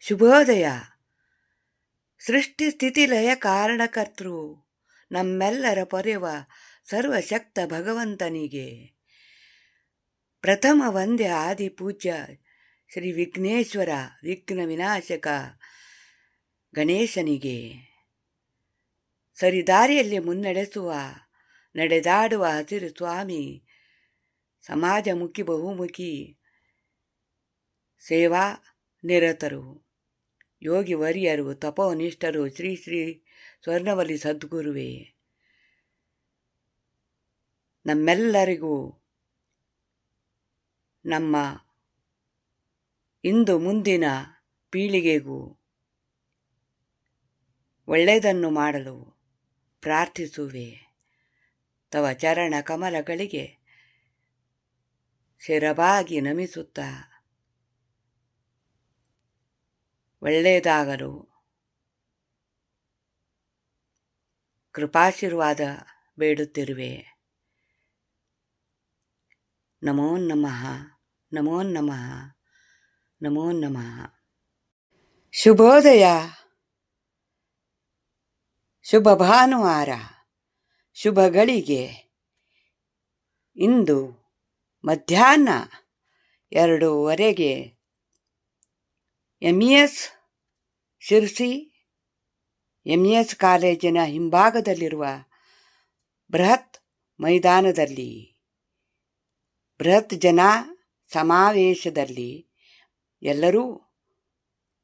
ಶುಭೋದಯ. ಸೃಷ್ಟಿ ಸ್ಥಿತಿ ಲಯ ಕಾರಣಕರ್ತೃ ನಮ್ಮೆಲ್ಲರ ಪೊರೆವ ಸರ್ವಶಕ್ತ ಭಗವಂತನಿಗೆ ಪ್ರಥಮ ವಂದ್ಯ ಆದಿ ಪೂಜ್ಯ ಶ್ರೀ ವಿಘ್ನೇಶ್ವರ ವಿಘ್ನ ವಿನಾಶಕ ಗಣೇಶನಿಗೆ ಸರಿದಾರಿಯಲ್ಲಿ ಮುನ್ನಡೆಸುವ ನಡೆದಾಡುವ ಹಸಿರು ಸ್ವಾಮಿ ಸಮಾಜಮುಖಿ ಬಹುಮುಖಿ ಸೇವಾ ನಿರತರು ಯೋಗಿ ವರಿಯರು ತಪೋನಿಷ್ಠರು ಶ್ರೀ ಶ್ರೀ ಸ್ವರ್ಣವಲಿ ಸದ್ಗುರುವೇ ನಮ್ಮೆಲ್ಲರಿಗೂ ನಮ್ಮ ಇಂದು ಮುಂದಿನ ಪೀಳಿಗೆಗೂ ಒಳ್ಳೆಯದನ್ನು ಮಾಡಲು ಪ್ರಾರ್ಥಿಸುವೆ. ತವ ಚರಣ ಕಮಲಗಳಿಗೆ ಶಿರಬಾಗಿ ನಮಿಸುತ್ತಾ ಒಳ್ಳೆಯದಾಗಲು ಕೃಪಾಶೀರ್ವಾದ ಬೇಡುತ್ತಿರುವೆ. ನಮೋ ನಮಃ, ನಮೋ ನಮಃ, ನಮೋ ನಮಃ. ಶುಭೋದಯ. ಶುಭ ಭಾನುವಾರ, ಶುಭ ಗಳಿಗೆ. ಇಂದು ಮಧ್ಯಾಹ್ನ 2:15 MES ಶಿರ್ಸಿ MES ಕಾಲೇಜಿನ ಹಿಂಭಾಗದಲ್ಲಿರುವ ಬೃಹತ್ ಮೈದಾನದಲ್ಲಿ ಬೃಹತ್ ಜನ ಸಮಾವೇಶದಲ್ಲಿ ಎಲ್ಲರೂ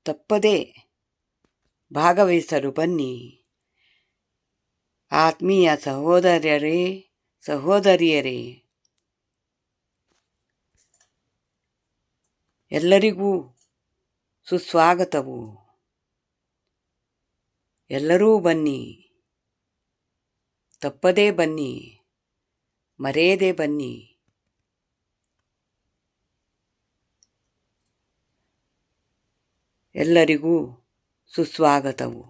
ತಪ್ಪದೇ ಭಾಗವಹಿಸಲು ಬನ್ನಿ. ಆತ್ಮೀಯ ಸಹೋದರರೇ, ಸಹೋದರಿಯರೇ, ಎಲ್ಲರಿಗೂ ಸುಸ್ವಾಗತವು. ಎಲ್ಲರೂ ಬನ್ನಿ, ತಪ್ಪದೇ ಬನ್ನಿ, ಮರೆಯದೇ ಬನ್ನಿ. ಎಲ್ಲರಿಗೂ ಸುಸ್ವಾಗತವು.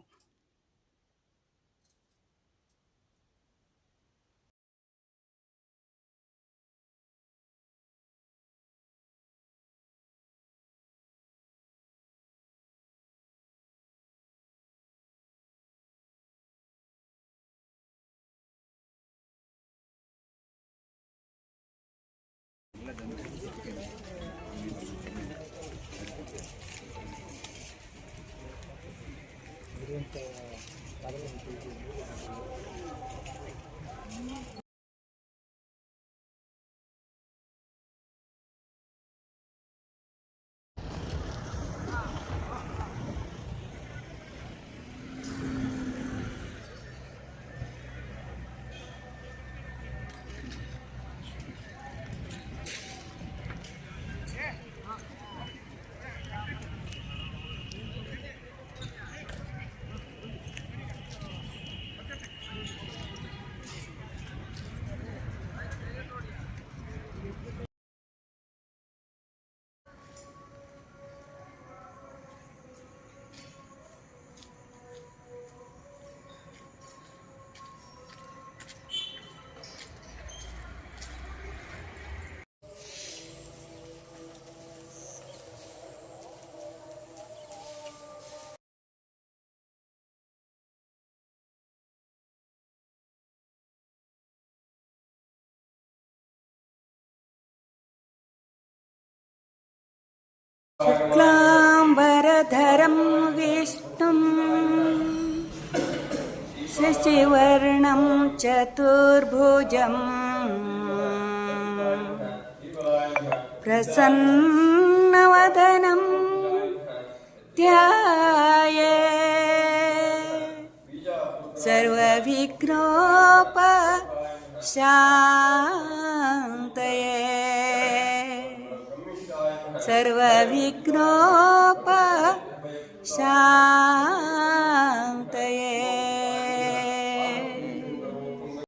शुक्लाम्बरधरं विष्णुं शशिवर्णं चतुर्भुजं प्रसन्नवदनं ध्यायेत् सर्वविघ्नोपशान्तये सर्वविघ्नोपशान्तये